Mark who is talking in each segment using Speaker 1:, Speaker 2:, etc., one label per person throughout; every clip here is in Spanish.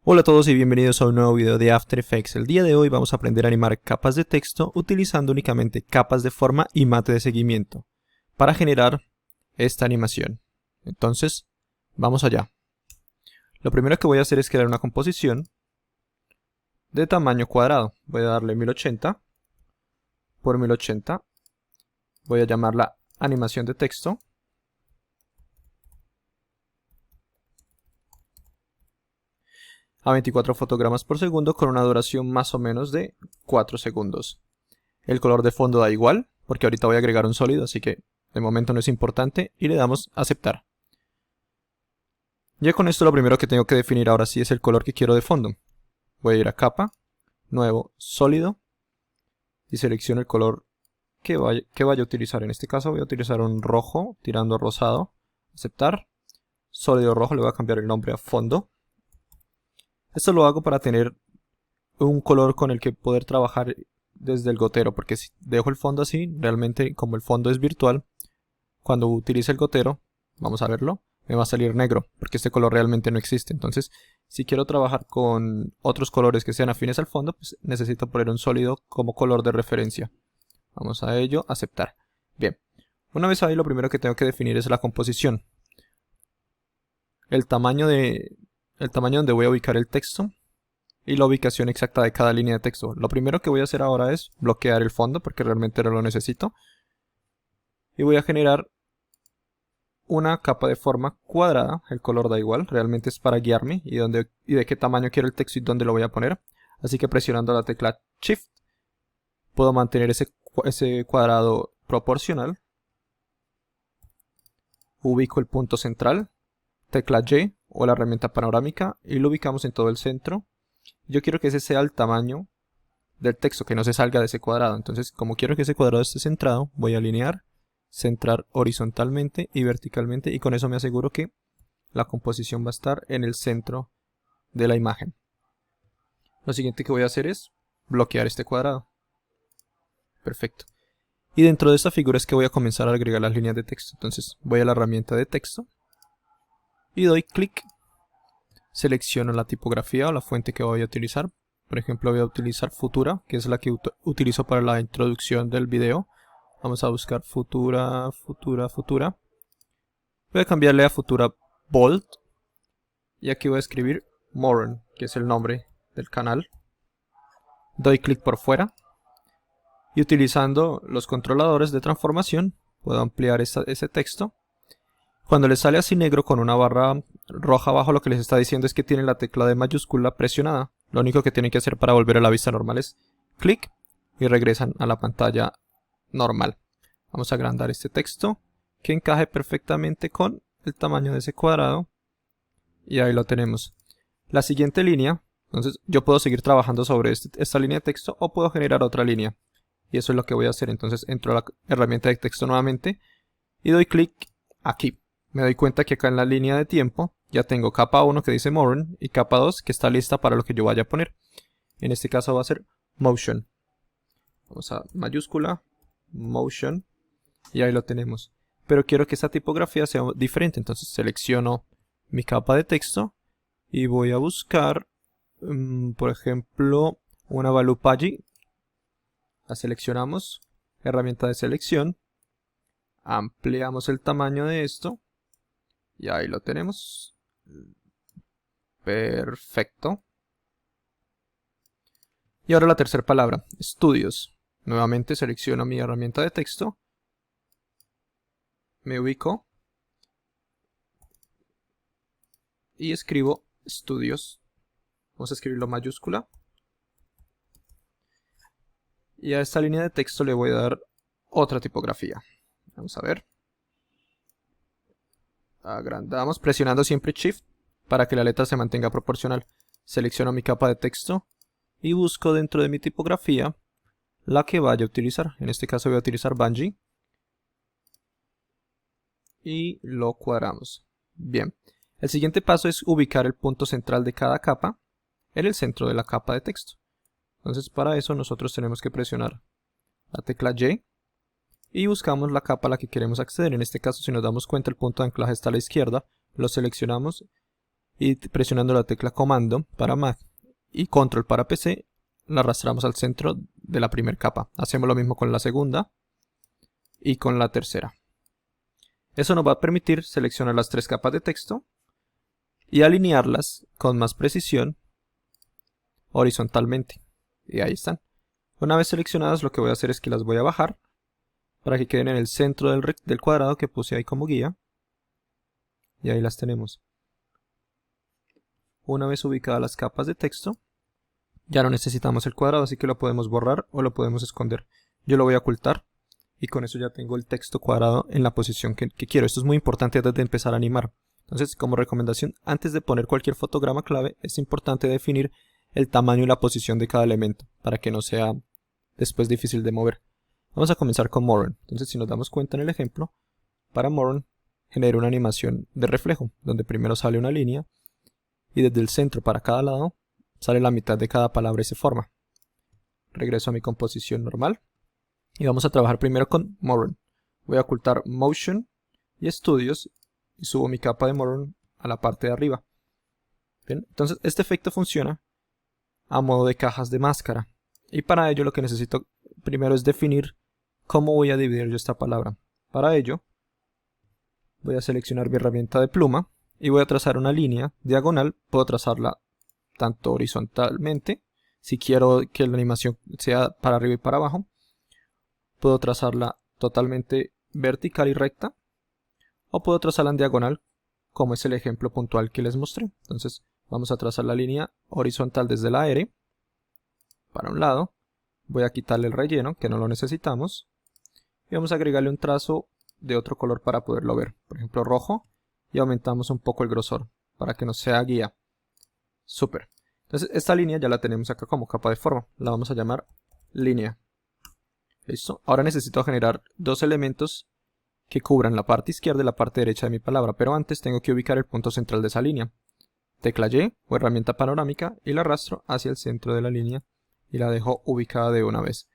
Speaker 1: Hola a todos y bienvenidos a un nuevo video de After Effects. El día de hoy vamos a aprender a animar capas de texto utilizando únicamente capas de forma y mate de seguimiento para generar esta animación. Entonces, vamos allá. Lo primero que voy a hacer es crear una composición de tamaño cuadrado. Voy a darle 1080 por 1080. Voy a llamarla animación de texto. A 24 fotogramas por segundo con una duración más o menos de 4 segundos. El color de fondo da igual, porque ahorita voy a agregar un sólido, así que de momento no es importante, y le damos a aceptar. Ya con esto lo primero que tengo que definir ahora sí es el color que quiero de fondo. Voy a ir a capa, nuevo, sólido, y selecciono el color que vaya a utilizar. En este caso voy a utilizar un rojo tirando a rosado, aceptar, sólido rojo, le voy a cambiar el nombre a fondo. Esto lo hago para tener un color con el que poder trabajar desde el gotero, porque si dejo el fondo así, realmente como el fondo es virtual, cuando utilice el gotero, vamos a verlo, me va a salir negro, porque este color realmente no existe. Entonces, si quiero trabajar con otros colores que sean afines al fondo, pues necesito poner un sólido como color de referencia. Vamos a ello, aceptar. Bien, una vez ahí lo primero que tengo que definir es la composición. El tamaño donde voy a ubicar el texto y la ubicación exacta de cada línea de texto. Lo primero que voy a hacer ahora es bloquear el fondo porque realmente no lo necesito. Y voy a generar una capa de forma cuadrada. El color da igual, realmente es para guiarme y de qué tamaño quiero el texto y dónde lo voy a poner. Así que presionando la tecla Shift puedo mantener ese cuadrado proporcional. Ubico el punto central, tecla Y o la herramienta panorámica y lo ubicamos en todo el centro. Yo quiero que ese sea el tamaño del texto, que no se salga de ese cuadrado. Entonces, como quiero que ese cuadrado esté centrado, voy a alinear, centrar horizontalmente y verticalmente, y con eso me aseguro que la composición va a estar en el centro de la imagen. Lo siguiente que voy a hacer es bloquear este cuadrado. Perfecto. Y dentro de esta figura es que voy a comenzar a agregar las líneas de texto. Entonces voy a la herramienta de texto y doy clic. Selecciono la tipografía o la fuente que voy a utilizar. Por ejemplo, voy a utilizar Futura, que es la que utilizo para la introducción del video. Vamos a buscar Futura. Voy a cambiarle a Futura Bold. Y aquí voy a escribir Moron, que es el nombre del canal. Doy clic por fuera. Y utilizando los controladores de transformación, puedo ampliar ese texto. Cuando les sale así negro con una barra roja abajo, lo que les está diciendo es que tienen la tecla de mayúscula presionada. Lo único que tienen que hacer para volver a la vista normal es clic y regresan a la pantalla normal. Vamos a agrandar este texto que encaje perfectamente con el tamaño de ese cuadrado. Y ahí lo tenemos. La siguiente línea, entonces yo puedo seguir trabajando sobre esta línea de texto o puedo generar otra línea. Y eso es lo que voy a hacer. Entonces entro a la herramienta de texto nuevamente y doy clic aquí. Me doy cuenta que acá en la línea de tiempo ya tengo capa 1 que dice Moron y capa 2 que está lista para lo que yo vaya a poner. En este caso va a ser Motion. Vamos a mayúscula, Motion, y ahí lo tenemos. Pero quiero que esta tipografía sea diferente, entonces selecciono mi capa de texto y voy a buscar, por ejemplo, una Balupagi. La seleccionamos, herramienta de selección, ampliamos el tamaño de esto. Y ahí lo tenemos. Perfecto. Y ahora la tercera palabra, estudios. Nuevamente selecciono mi herramienta de texto. Me ubico. Y escribo estudios. Vamos a escribirlo mayúscula. Y a esta línea de texto le voy a dar otra tipografía. Vamos a ver. Agrandamos presionando siempre Shift para que la letra se mantenga proporcional. Selecciono mi capa de texto y busco dentro de mi tipografía la que vaya a utilizar. En este caso voy a utilizar Banji y lo cuadramos. Bien, el siguiente paso es ubicar el punto central de cada capa en el centro de la capa de texto. Entonces para eso nosotros tenemos que presionar la tecla Y y buscamos la capa a la que queremos acceder. En este caso, si nos damos cuenta, el punto de anclaje está a la izquierda. Lo seleccionamos y presionando la tecla comando para Mac y control para PC, la arrastramos al centro de la primera capa. Hacemos lo mismo con la segunda y con la tercera. Eso nos va a permitir seleccionar las 3 capas de texto y alinearlas con más precisión horizontalmente. Y ahí están. Una vez seleccionadas, lo que voy a hacer es que las voy a bajar para que queden en el centro del cuadrado que puse ahí como guía. Y ahí las tenemos. Una vez ubicadas las capas de texto, ya no necesitamos el cuadrado, así que lo podemos borrar o lo podemos esconder. Yo lo voy a ocultar y con eso ya tengo el texto cuadrado en la posición que quiero. Esto es muy importante antes de empezar a animar. Entonces, como recomendación, antes de poner cualquier fotograma clave, es importante definir el tamaño y la posición de cada elemento para que no sea después difícil de mover. Vamos a comenzar con Moron. Entonces, si nos damos cuenta en el ejemplo, para Moron genero una animación de reflejo, donde primero sale una línea y desde el centro para cada lado sale la mitad de cada palabra y se forma. Regreso a mi composición normal y vamos a trabajar primero con Moron. Voy a ocultar Motion y Studios y subo mi capa de Moron a la parte de arriba. Bien, entonces este efecto funciona a modo de cajas de máscara y para ello lo que necesito primero es definir cómo voy a dividir yo esta palabra. Para ello voy a seleccionar mi herramienta de pluma y voy a trazar una línea diagonal. Puedo trazarla tanto horizontalmente, si quiero que la animación sea para arriba y para abajo. Puedo trazarla totalmente vertical y recta, o puedo trazarla en diagonal, como es el ejemplo puntual que les mostré. Entonces vamos a trazar la línea horizontal desde la R para un lado. Voy a quitarle el relleno, que no lo necesitamos, y vamos a agregarle un trazo de otro color para poderlo ver, por ejemplo rojo, y aumentamos un poco el grosor para que nos sea guía. Súper. Entonces esta línea ya la tenemos acá como capa de forma, la vamos a llamar línea. Listo. Ahora necesito generar 2 elementos que cubran la parte izquierda y la parte derecha de mi palabra, pero antes tengo que ubicar el punto central de esa línea. Tecla Y o herramienta panorámica y la arrastro hacia el centro de la línea y la dejo ubicada de una vez.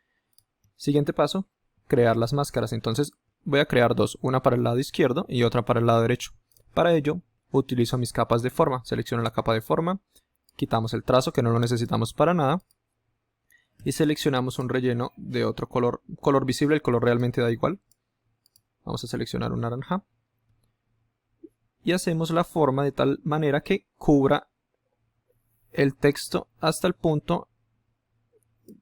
Speaker 1: Siguiente paso, crear las máscaras. Entonces voy a crear 2, una para el lado izquierdo y otra para el lado derecho. Para ello utilizo mis capas de forma, selecciono la capa de forma, quitamos el trazo que no lo necesitamos para nada y seleccionamos un relleno de otro color visible. El color realmente da igual. Vamos a seleccionar un naranja y hacemos la forma de tal manera que cubra el texto hasta el punto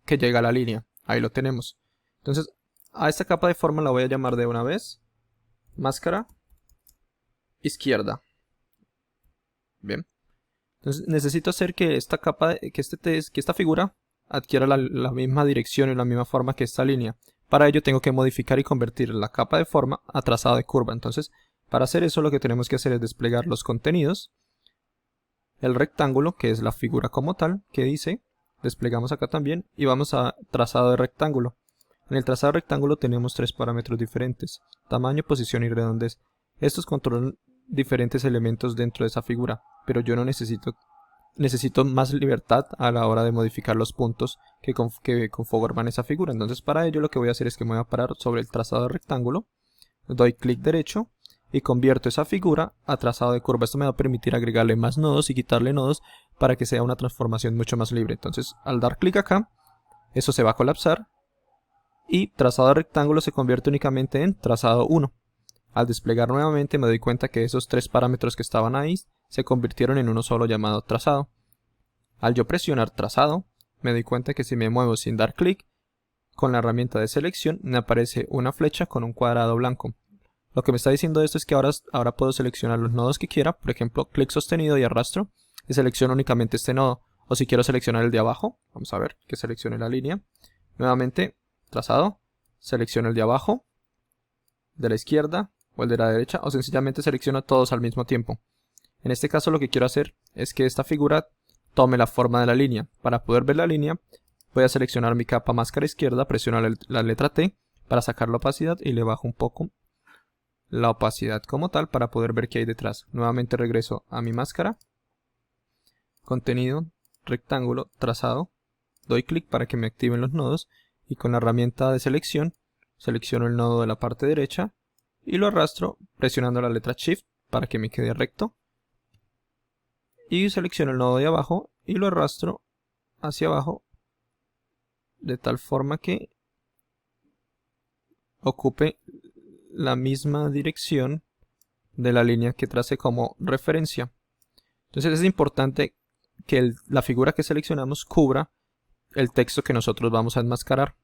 Speaker 1: que llega a la línea. Ahí lo tenemos. Entonces a esta capa de forma la voy a llamar de una vez máscara izquierda. Bien. Entonces necesito hacer que esta capa, que esta figura adquiera la misma dirección y la misma forma que esta línea. Para ello tengo que modificar y convertir la capa de forma a trazado de curva. Entonces, para hacer eso lo que tenemos que hacer es desplegar los contenidos, el rectángulo, que es la figura como tal, que dice, desplegamos acá también, y vamos a trazado de rectángulo. En el trazado de rectángulo tenemos 3 parámetros diferentes: tamaño, posición y redondez. Estos controlan diferentes elementos dentro de esa figura, pero yo no necesito más libertad a la hora de modificar los puntos que conforman esa figura. Entonces para ello lo que voy a hacer es que me voy a parar sobre el trazado de rectángulo, doy clic derecho y convierto esa figura a trazado de curva. Esto me va a permitir agregarle más nodos y quitarle nodos para que sea una transformación mucho más libre. Entonces al dar clic acá, eso se va a colapsar y trazado de rectángulo se convierte únicamente en trazado 1. Al desplegar nuevamente me doy cuenta que esos 3 parámetros que estaban ahí se convirtieron en uno solo llamado trazado. Al yo presionar trazado, me doy cuenta que si me muevo sin dar clic, con la herramienta de selección me aparece una flecha con un cuadrado blanco. Lo que me está diciendo esto es que ahora puedo seleccionar los nodos que quiera, por ejemplo, clic sostenido y arrastro, y selecciono únicamente este nodo. O si quiero seleccionar el de abajo, vamos a ver que seleccione la línea. Nuevamente, trazado, selecciono el de abajo, de la izquierda o el de la derecha, o sencillamente selecciono todos al mismo tiempo. En este caso lo que quiero hacer es que esta figura tome la forma de la línea. Para poder ver la línea voy a seleccionar mi capa máscara izquierda, presiono la letra T para sacar la opacidad y le bajo un poco la opacidad como tal para poder ver qué hay detrás. Nuevamente regreso a mi máscara, contenido, rectángulo, trazado, doy clic para que me activen los nodos y con la herramienta de selección selecciono el nodo de la parte derecha y lo arrastro presionando la letra Shift para que me quede recto. y selecciono el nodo de abajo y lo arrastro hacia abajo de tal forma que ocupe la misma dirección de la línea que tracé como referencia. Entonces es importante que la figura que seleccionamos cubra el texto que nosotros vamos a enmascarar.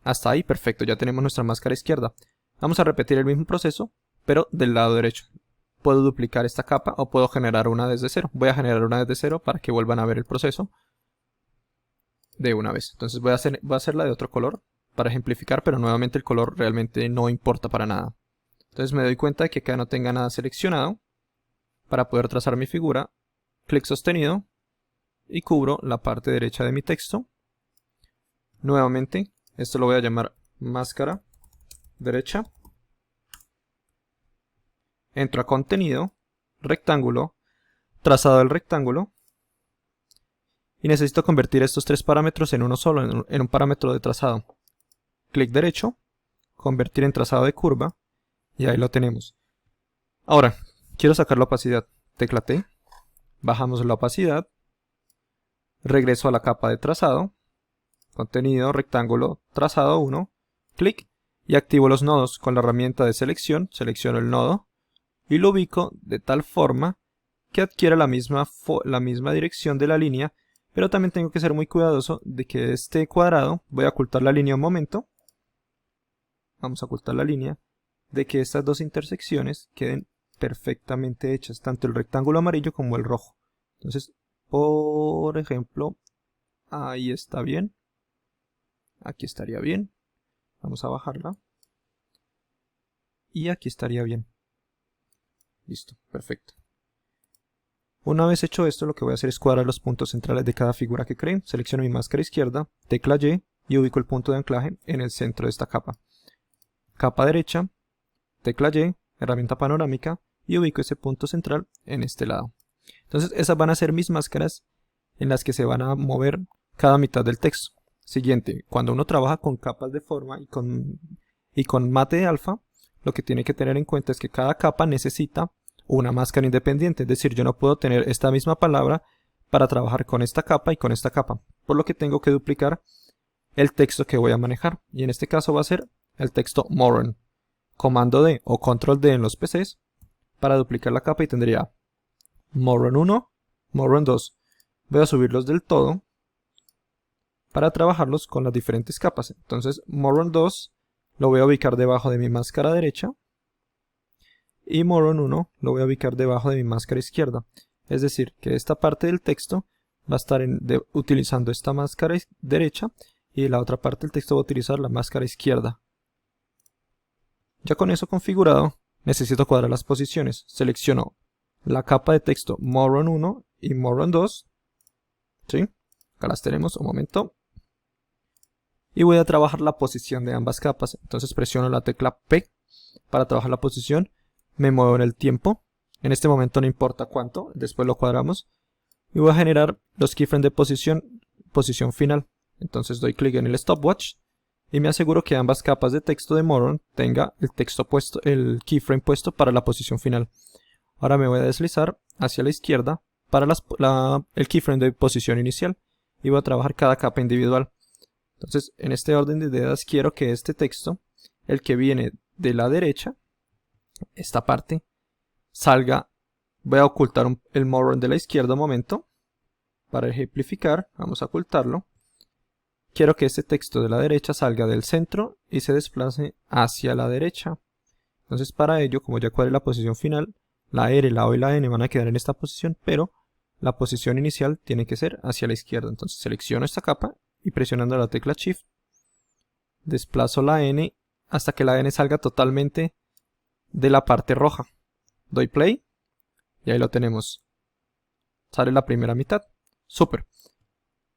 Speaker 1: Hasta ahí, perfecto, ya tenemos nuestra máscara izquierda. Vamos a repetir el mismo proceso, pero del lado derecho. Puedo duplicar esta capa o puedo generar una desde cero. Voy a generar una desde cero para que vuelvan a ver el proceso de una vez. Entonces voy a hacerla de otro color para ejemplificar, pero nuevamente el color realmente no importa para nada. Entonces me doy cuenta de que acá no tenga nada seleccionado. Para poder trazar mi figura, clic sostenido y cubro la parte derecha de mi texto. Nuevamente, esto lo voy a llamar máscara derecha. Entro a contenido, rectángulo, trazado del rectángulo. Y necesito convertir estos tres parámetros en uno solo, en un parámetro de trazado. Clic derecho, convertir en trazado de curva, y ahí lo tenemos. Ahora, quiero sacar la opacidad. Tecla T, bajamos la opacidad, regreso a la capa de trazado, contenido, rectángulo, trazado 1, clic, y activo los nodos con la herramienta de selección, selecciono el nodo, y lo ubico de tal forma que adquiera la misma dirección de la línea, pero también tengo que ser muy cuidadoso de que este cuadrado, voy a ocultar la línea un momento, vamos a ocultar la línea, de que estas dos intersecciones queden perfectamente hechas, tanto el rectángulo amarillo como el rojo. Entonces, por ejemplo, ahí está bien, aquí estaría bien, vamos a bajarla, y aquí estaría bien. Listo, perfecto. Una vez hecho esto, lo que voy a hacer es cuadrar los puntos centrales de cada figura que cree. Selecciono mi máscara izquierda, tecla Y, y ubico el punto de anclaje en el centro de esta capa. Capa derecha, tecla Y, herramienta panorámica, y ubico ese punto central en este lado. Entonces esas van a ser mis máscaras en las que se van a mover cada mitad del texto. Siguiente, cuando uno trabaja con capas de forma y con mate de alfa, lo que tiene que tener en cuenta es que cada capa necesita una máscara independiente, es decir, yo no puedo tener esta misma palabra para trabajar con esta capa y con esta capa, por lo que tengo que duplicar el texto que voy a manejar, y en este caso va a ser el texto moron. Comando D o control D en los PCs para duplicar la capa y tendría moron 1, moron 2. Voy a subirlos del todo para trabajarlos con las diferentes capas. Entonces moron 2 lo voy a ubicar debajo de mi máscara derecha y moron 1 lo voy a ubicar debajo de mi máscara izquierda. Es decir, que esta parte del texto va a estar utilizando esta máscara derecha y la otra parte del texto va a utilizar la máscara izquierda. Ya con eso configurado, necesito cuadrar las posiciones. Selecciono la capa de texto moron 1 y moron 2. ¿Sí? Acá las tenemos, un momento. Y voy a trabajar la posición de ambas capas. Entonces presiono la tecla P para trabajar la posición. Me muevo en el tiempo. En este momento no importa cuánto, después lo cuadramos. Y voy a generar los keyframes de posición final. Entonces doy clic en el stopwatch y me aseguro que ambas capas de texto de moron tenga el keyframe puesto para la posición final. Ahora me voy a deslizar hacia la izquierda para el keyframe de posición inicial y voy a trabajar cada capa individual. Entonces, en este orden de ideas quiero que este texto, el que viene de la derecha, esta parte, salga. Voy a ocultar el moron de la izquierda un momento. Para ejemplificar, vamos a ocultarlo. Quiero que este texto de la derecha salga del centro y se desplace hacia la derecha. Entonces, para ello, como ya cuadré la posición final, la R, la O y la N van a quedar en esta posición, pero la posición inicial tiene que ser hacia la izquierda. Entonces selecciono esta capa y presionando la tecla Shift desplazo la N hasta que la N salga totalmente de la parte roja. Doy play y ahí lo tenemos. Sale la primera mitad. Súper.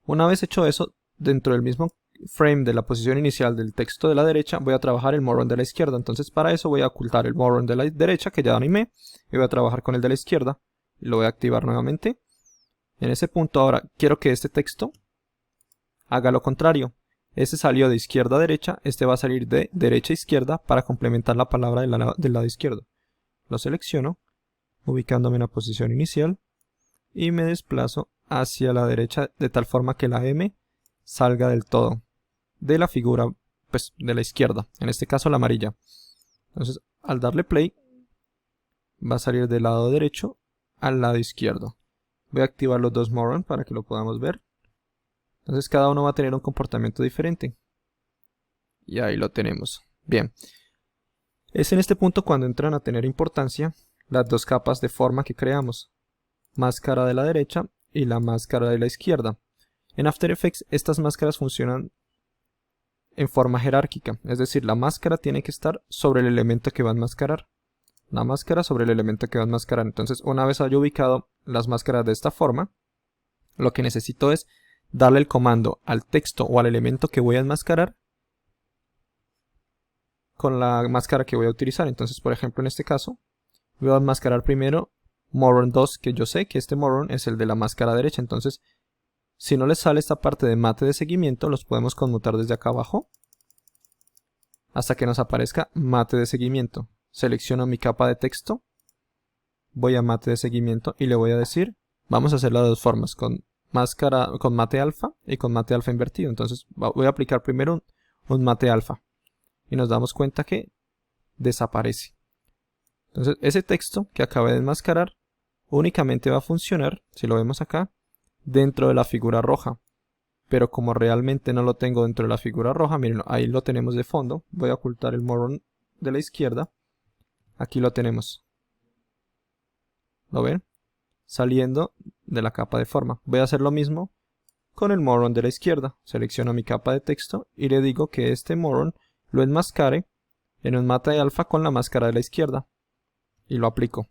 Speaker 1: Una vez hecho eso, dentro del mismo frame de la posición inicial del texto de la derecha, voy a trabajar el moron de la izquierda. Entonces para eso voy a ocultar el moron de la derecha, que ya animé, y voy a trabajar con el de la izquierda. Y lo voy a activar nuevamente. En ese punto ahora quiero que este texto haga lo contrario. Este salió de izquierda a derecha, este va a salir de derecha a izquierda para complementar la palabra del lado izquierdo. Lo selecciono, ubicándome en la posición inicial. y me desplazo hacia la derecha de tal forma que la M salga del todo de la figura, pues de la izquierda, en este caso la amarilla. Entonces al darle play va a salir del lado derecho al lado izquierdo. Voy a activar los dos Moron para que lo podamos ver. Entonces cada uno va a tener un comportamiento diferente. Y ahí lo tenemos. Bien. Es en este punto cuando entran a tener importancia las dos capas de forma que creamos. Máscara de la derecha y la máscara de la izquierda. En After Effects estas máscaras funcionan en forma jerárquica. Es decir, la máscara tiene que estar sobre el elemento que va a enmascarar. La máscara sobre el elemento que va a enmascarar. Entonces una vez haya ubicado las máscaras de esta forma, lo que necesito es darle el comando al texto o al elemento que voy a enmascarar con la máscara que voy a utilizar. Entonces, por ejemplo, en este caso, voy a enmascarar primero Moron 2, que yo sé que este Moron es el de la máscara derecha. Entonces, si no les sale esta parte de mate de seguimiento, los podemos conmutar desde acá abajo hasta que nos aparezca mate de seguimiento. Selecciono mi capa de texto, voy a mate de seguimiento y le voy a decir, vamos a hacerlo de dos formas, con mate alfa y con mate alfa invertido. Entonces voy a aplicar primero un mate alfa y nos damos cuenta que desaparece. Entonces ese texto que acabé de enmascarar únicamente va a funcionar, si lo vemos acá, dentro de la figura roja. Pero como realmente no lo tengo dentro de la figura roja, miren, ahí lo tenemos de fondo. Voy a ocultar el Moron de la izquierda. Aquí lo tenemos. ¿Lo ven? Saliendo de la capa de forma. Voy a hacer lo mismo con el Moron de la izquierda. Selecciono mi capa de texto y le digo que este Moron lo enmascare en un mate alfa con la máscara de la izquierda. Y lo aplico.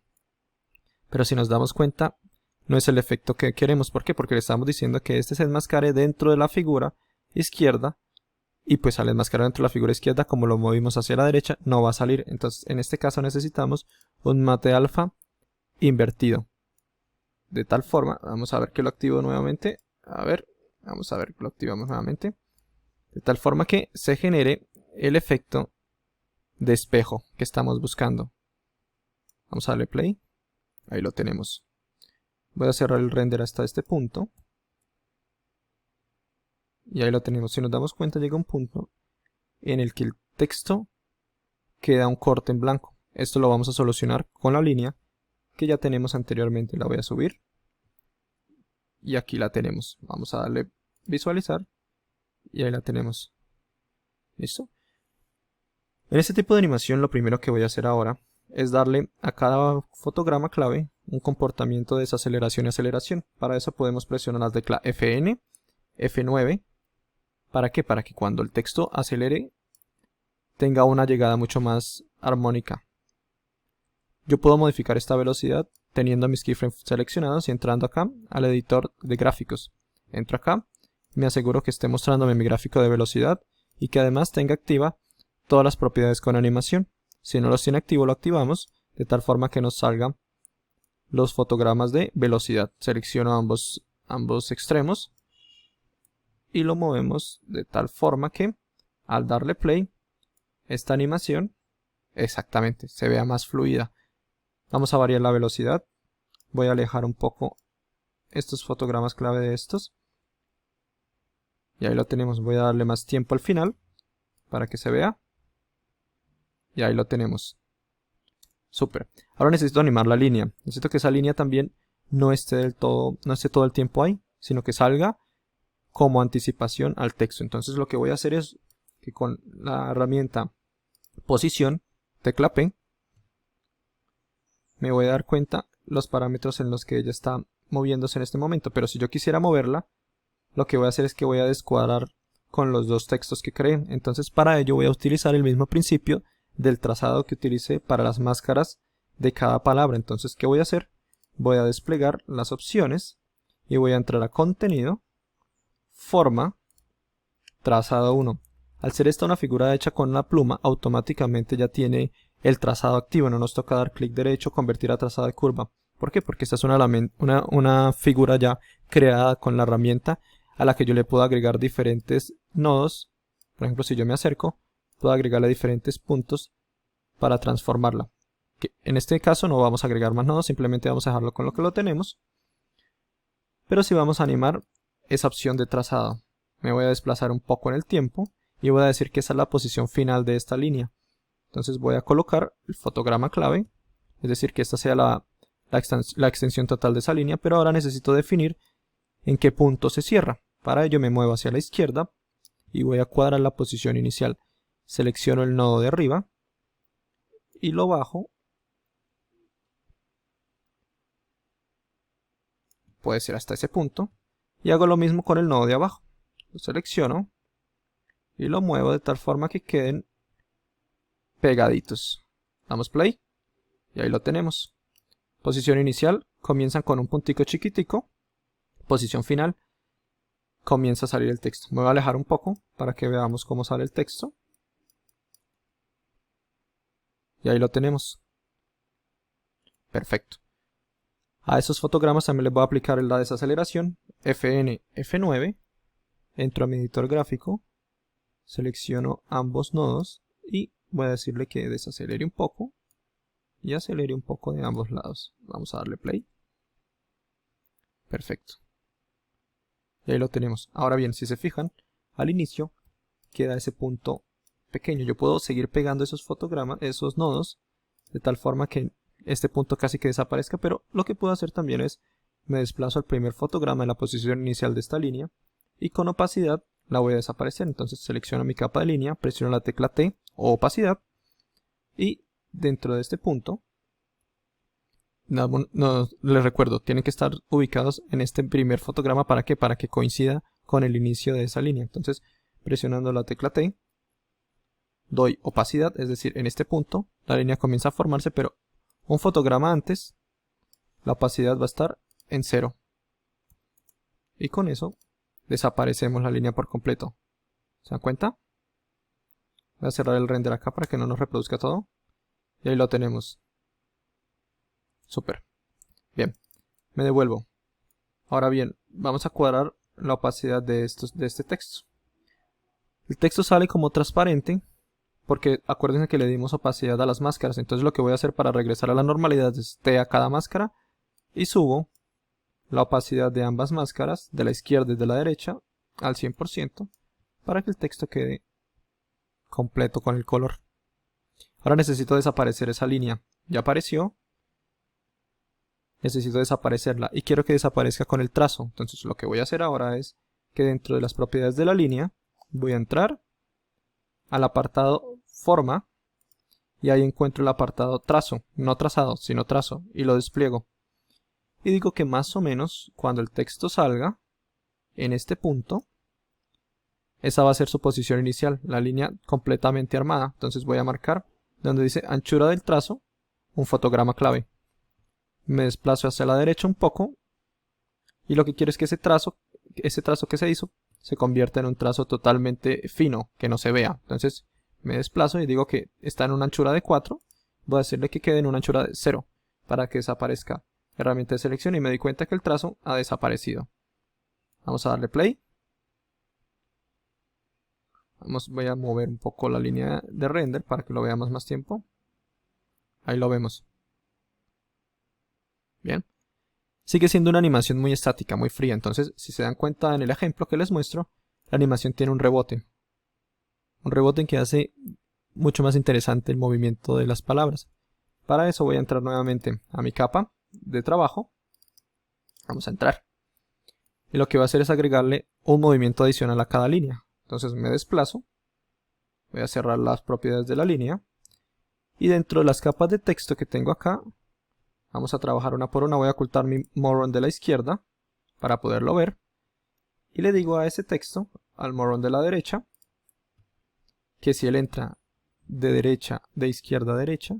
Speaker 1: Pero si nos damos cuenta, no es el efecto que queremos. ¿Por qué? Porque le estamos diciendo que este se enmascare dentro de la figura izquierda. Y pues al enmascarar dentro de la figura izquierda, como lo movimos hacia la derecha, no va a salir. Entonces en este caso necesitamos un mate alfa invertido. De tal forma, vamos a ver que lo activo nuevamente. Vamos a ver que lo activamos nuevamente. De tal forma que se genere el efecto de espejo que estamos buscando. Vamos a darle play. Ahí lo tenemos. Voy a cerrar el render hasta este punto. Y ahí lo tenemos. Si nos damos cuenta, llega un punto en el que el texto queda un corte en blanco. Esto lo vamos a solucionar con la línea que ya tenemos anteriormente. La voy a subir. Y aquí la tenemos. Vamos a darle visualizar. Y ahí la tenemos. ¿Listo? En este tipo de animación lo primero que voy a hacer ahora es darle a cada fotograma clave un comportamiento de desaceleración y aceleración. Para eso podemos presionar las teclas Fn, F9. ¿Para qué? Para que cuando el texto acelere tenga una llegada mucho más armónica. Yo puedo modificar esta velocidad teniendo mis keyframes seleccionados y entrando acá al editor de gráficos. Entro acá, me aseguro que esté mostrándome mi gráfico de velocidad y que además tenga activa todas las propiedades con animación. Si no los tiene activo, lo activamos de tal forma que nos salgan los fotogramas de velocidad. Selecciono ambos extremos y lo movemos de tal forma que al darle play esta animación exactamente se vea más fluida. Vamos a variar la velocidad. Voy a alejar un poco estos fotogramas clave de estos. Y ahí lo tenemos. Voy a darle más tiempo al final para que se vea. Y ahí lo tenemos. Súper. Ahora necesito animar la línea. Necesito que esa línea también no esté todo el tiempo ahí, sino que salga como anticipación al texto. Entonces lo que voy a hacer es que con la herramienta posición, tecla P, me voy a dar cuenta los parámetros en los que ella está moviéndose en este momento. Pero si yo quisiera moverla, lo que voy a hacer es que voy a descuadrar con los dos textos que creé. Entonces para ello voy a utilizar el mismo principio del trazado que utilicé para las máscaras de cada palabra. Entonces, ¿qué voy a hacer? Voy a desplegar las opciones y voy a entrar a contenido, forma, trazado 1. Al ser esta una figura hecha con la pluma, automáticamente ya tiene el trazado activo. No nos toca dar clic derecho, convertir a trazado de curva. ¿Por qué? Porque esta es una figura ya creada con la herramienta a la que yo le puedo agregar diferentes nodos. Por ejemplo, si yo me acerco, puedo agregarle diferentes puntos para transformarla. En este caso no vamos a agregar más nodos, simplemente vamos a dejarlo con lo que lo tenemos. Pero si vamos a animar esa opción de trazado, me voy a desplazar un poco en el tiempo y voy a decir que esa es la posición final de esta línea. Entonces voy a colocar el fotograma clave, es decir, que esta sea la extensión total de esa línea, pero ahora necesito definir en qué punto se cierra. Para ello me muevo hacia la izquierda y voy a cuadrar la posición inicial. Selecciono el nodo de arriba y lo bajo. Puede ser hasta ese punto. Y hago lo mismo con el nodo de abajo. Lo selecciono y lo muevo de tal forma que queden pegaditos. Damos play y ahí lo tenemos. Posición inicial, comienzan con un puntico chiquitico. Posición final, comienza a salir el texto. Me voy a alejar un poco para que veamos cómo sale el texto. Y ahí lo tenemos. Perfecto. A esos fotogramas también les voy a aplicar la desaceleración. Fn F9. Entro a mi editor gráfico. Selecciono ambos nodos. Y voy a decirle que desacelere un poco. Y acelere un poco de ambos lados. Vamos a darle play. Perfecto. Y ahí lo tenemos. Ahora bien, si se fijan, al inicio queda ese punto pequeño. Yo puedo seguir pegando esos fotogramas, esos nodos, de tal forma que este punto casi que desaparezca, pero lo que puedo hacer también es me desplazo al primer fotograma en la posición inicial de esta línea y con opacidad la voy a desaparecer. Entonces selecciono mi capa de línea, presiono la tecla T o opacidad y dentro de este punto, no, les recuerdo, tienen que estar ubicados en este primer fotograma. ¿Para qué? Para que coincida con el inicio de esa línea. Entonces presionando la tecla T doy opacidad, es decir, en este punto la línea comienza a formarse, pero un fotograma antes la opacidad va a estar en 0 y con eso desaparecemos la línea por completo. ¿Se dan cuenta? Voy a cerrar el render acá para que no nos reproduzca todo y ahí lo tenemos. Súper. Bien, me devuelvo. Ahora bien, vamos a cuadrar la opacidad de este texto. El texto sale como transparente porque acuérdense que le dimos opacidad a las máscaras. Entonces lo que voy a hacer para regresar a la normalidad es T a cada máscara y subo la opacidad de ambas máscaras, de la izquierda y de la derecha, al 100% para que el texto quede completo con el color. Ahora necesito desaparecer esa línea. Ya apareció. Necesito desaparecerla y quiero que desaparezca con el trazo. Entonces lo que voy a hacer ahora es que dentro de las propiedades de la línea voy a entrar al apartado forma y ahí encuentro el apartado trazo, no trazado, sino trazo, y lo despliego. Y digo que más o menos cuando el texto salga en este punto, esa va a ser su posición inicial, la línea completamente armada. Entonces voy a marcar donde dice anchura del trazo, un fotograma clave. Me desplazo hacia la derecha un poco y lo que quiero es que ese trazo que se hizo se convierta en un trazo totalmente fino, que no se vea. Entonces me desplazo y digo que está en una anchura de 4, voy a decirle que quede en una anchura de 0 para que desaparezca. Herramienta de selección y me di cuenta que el trazo ha desaparecido. Vamos a darle play. Voy a mover un poco la línea de render para que lo veamos más tiempo. Ahí lo vemos. Bien. Sigue siendo una animación muy estática, muy fría. Entonces, si se dan cuenta en el ejemplo que les muestro, la animación tiene un rebote. Un rebote que hace mucho más interesante el movimiento de las palabras. Para eso voy a entrar nuevamente a mi capa de trabajo. Vamos a entrar. Y lo que voy a hacer es agregarle un movimiento adicional a cada línea. Entonces me desplazo. Voy a cerrar las propiedades de la línea. Y dentro de las capas de texto que tengo acá, vamos a trabajar una por una. Voy a ocultar mi moron de la izquierda para poderlo ver. Y le digo a ese texto, al moron de la derecha, que si él entra de izquierda a derecha,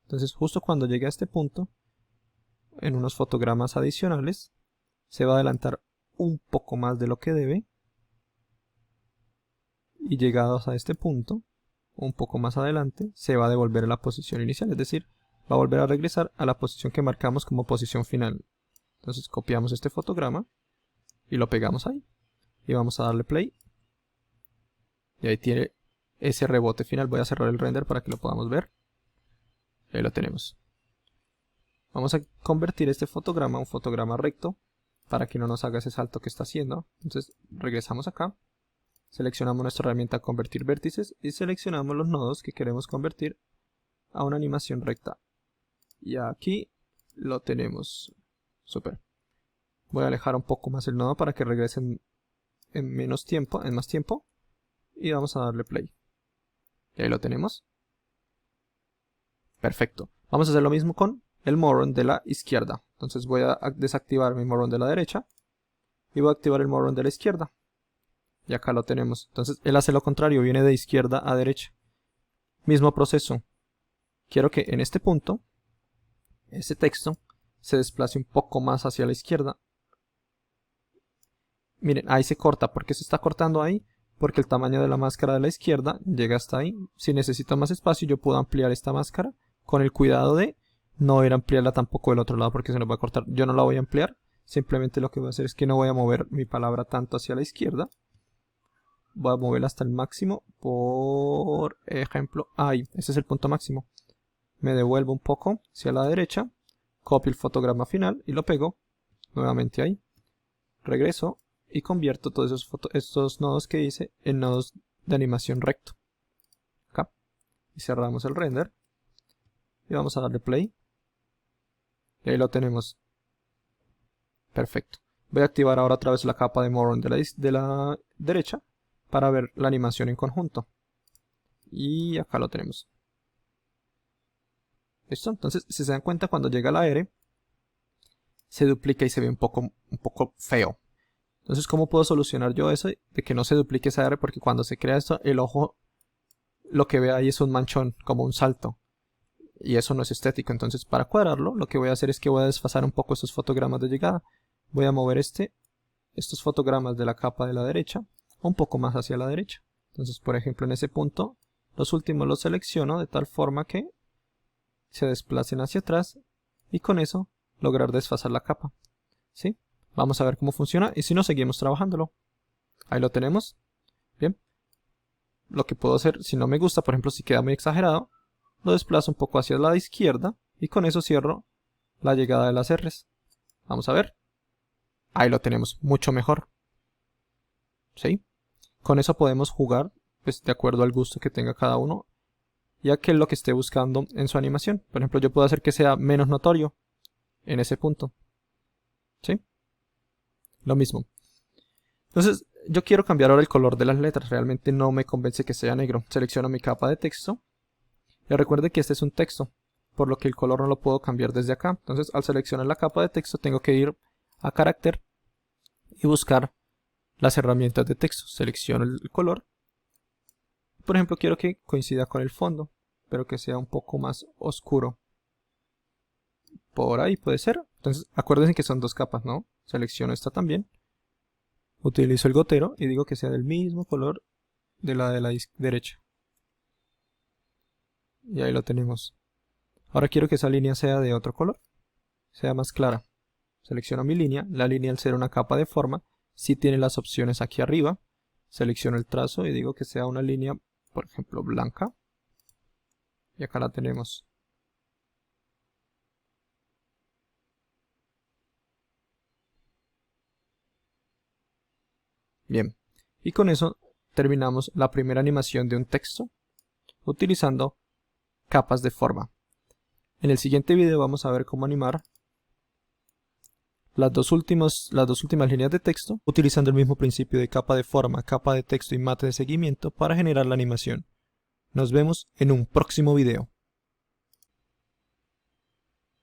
Speaker 1: entonces justo cuando llegue a este punto, en unos fotogramas adicionales, se va a adelantar un poco más de lo que debe. Y llegados a este punto, un poco más adelante, se va a devolver a la posición inicial, es decir, va a volver a regresar a la posición que marcamos como posición final. Entonces copiamos este fotograma y lo pegamos ahí. Y vamos a darle play. Y ahí tiene ese rebote final. Voy a cerrar el render para que lo podamos ver. Ahí lo tenemos. Vamos a convertir este fotograma a un fotograma recto. para que no nos haga ese salto que está haciendo. Entonces regresamos acá, seleccionamos nuestra herramienta convertir vértices y seleccionamos los nodos que queremos convertir a una animación recta. Y aquí lo tenemos. Super. Voy a alejar un poco más el nodo para que regresen en más tiempo. Y vamos a darle play. Y ahí lo tenemos. Perfecto. Vamos a hacer lo mismo con el moron de la izquierda. Entonces voy a desactivar mi moron de la derecha y voy a activar el moron de la izquierda. Y acá lo tenemos. Entonces él hace lo contrario, viene de izquierda a derecha. Mismo proceso. Quiero que en este punto, ese texto se desplace un poco más hacia la izquierda. Miren, ahí se corta. ¿Por qué se está cortando ahí? Porque el tamaño de la máscara de la izquierda llega hasta ahí. Si necesito más espacio, yo puedo ampliar esta máscara con el cuidado de no ir a ampliarla tampoco del otro lado porque se nos va a cortar. Yo no la voy a ampliar. Simplemente lo que voy a hacer es que no voy a mover mi palabra tanto hacia la izquierda. Voy a moverla hasta el máximo. Por ejemplo, ahí. Ese es el punto máximo. Me devuelvo un poco hacia la derecha. Copio el fotograma final y lo pego nuevamente ahí. Regreso y convierto todos estos nodos que hice en nodos de animación recto. Acá. Y cerramos el render. Y vamos a darle play. Y ahí lo tenemos. Perfecto. Voy a activar ahora otra vez la capa de moron de la derecha para ver la animación en conjunto. Y acá lo tenemos. ¿Listo? Entonces, si se dan cuenta, cuando llega la R, se duplica y se ve un poco feo. Entonces, ¿cómo puedo solucionar yo eso de que no se duplique esa R? Porque cuando se crea esto, el ojo lo que ve ahí es un manchón, como un salto. Y eso no es estético. Entonces, para cuadrarlo, lo que voy a hacer es que voy a desfasar un poco estos fotogramas de llegada. Voy a mover estos fotogramas de la capa de la derecha un poco más hacia la derecha. Entonces, por ejemplo, en ese punto, los últimos los selecciono de tal forma que se desplacen hacia atrás y con eso lograr desfasar la capa. ¿Sí? Vamos a ver cómo funciona y si no, seguimos trabajándolo. Ahí lo tenemos. Bien. Lo que puedo hacer, si no me gusta, por ejemplo, si queda muy exagerado, lo desplazo un poco hacia la izquierda y con eso cierro la llegada de las R's. Vamos a ver. Ahí lo tenemos, mucho mejor. ¿Sí? Con eso podemos jugar, pues, de acuerdo al gusto que tenga cada uno y a qué es lo que esté buscando en su animación. Por ejemplo, yo puedo hacer que sea menos notorio en ese punto. ¿Sí? Lo mismo. Entonces, yo quiero cambiar ahora el color de las letras. Realmente no me convence que sea negro. Selecciono mi capa de texto. Y recuerde que este es un texto, por lo que el color no lo puedo cambiar desde acá. Entonces, al seleccionar la capa de texto, tengo que ir a carácter y buscar las herramientas de texto. Selecciono el color. Por ejemplo, quiero que coincida con el fondo, pero que sea un poco más oscuro. Por ahí puede ser. Entonces, acuérdense que son dos capas, ¿no? Selecciono esta también. Utilizo el gotero y digo que sea del mismo color de la derecha. Y ahí lo tenemos. Ahora quiero que esa línea sea de otro color, sea más clara. Selecciono mi línea. La línea, al ser una capa de forma, sí tiene las opciones aquí arriba. Selecciono el trazo y digo que sea una línea, por ejemplo, blanca. Y acá la tenemos. Bien. Y con eso terminamos la primera animación de un texto utilizando capas de forma. En el siguiente video vamos a ver cómo animar las dos últimas líneas de texto utilizando el mismo principio de capa de forma, capa de texto y mate de seguimiento para generar la animación. Nos vemos en un próximo video.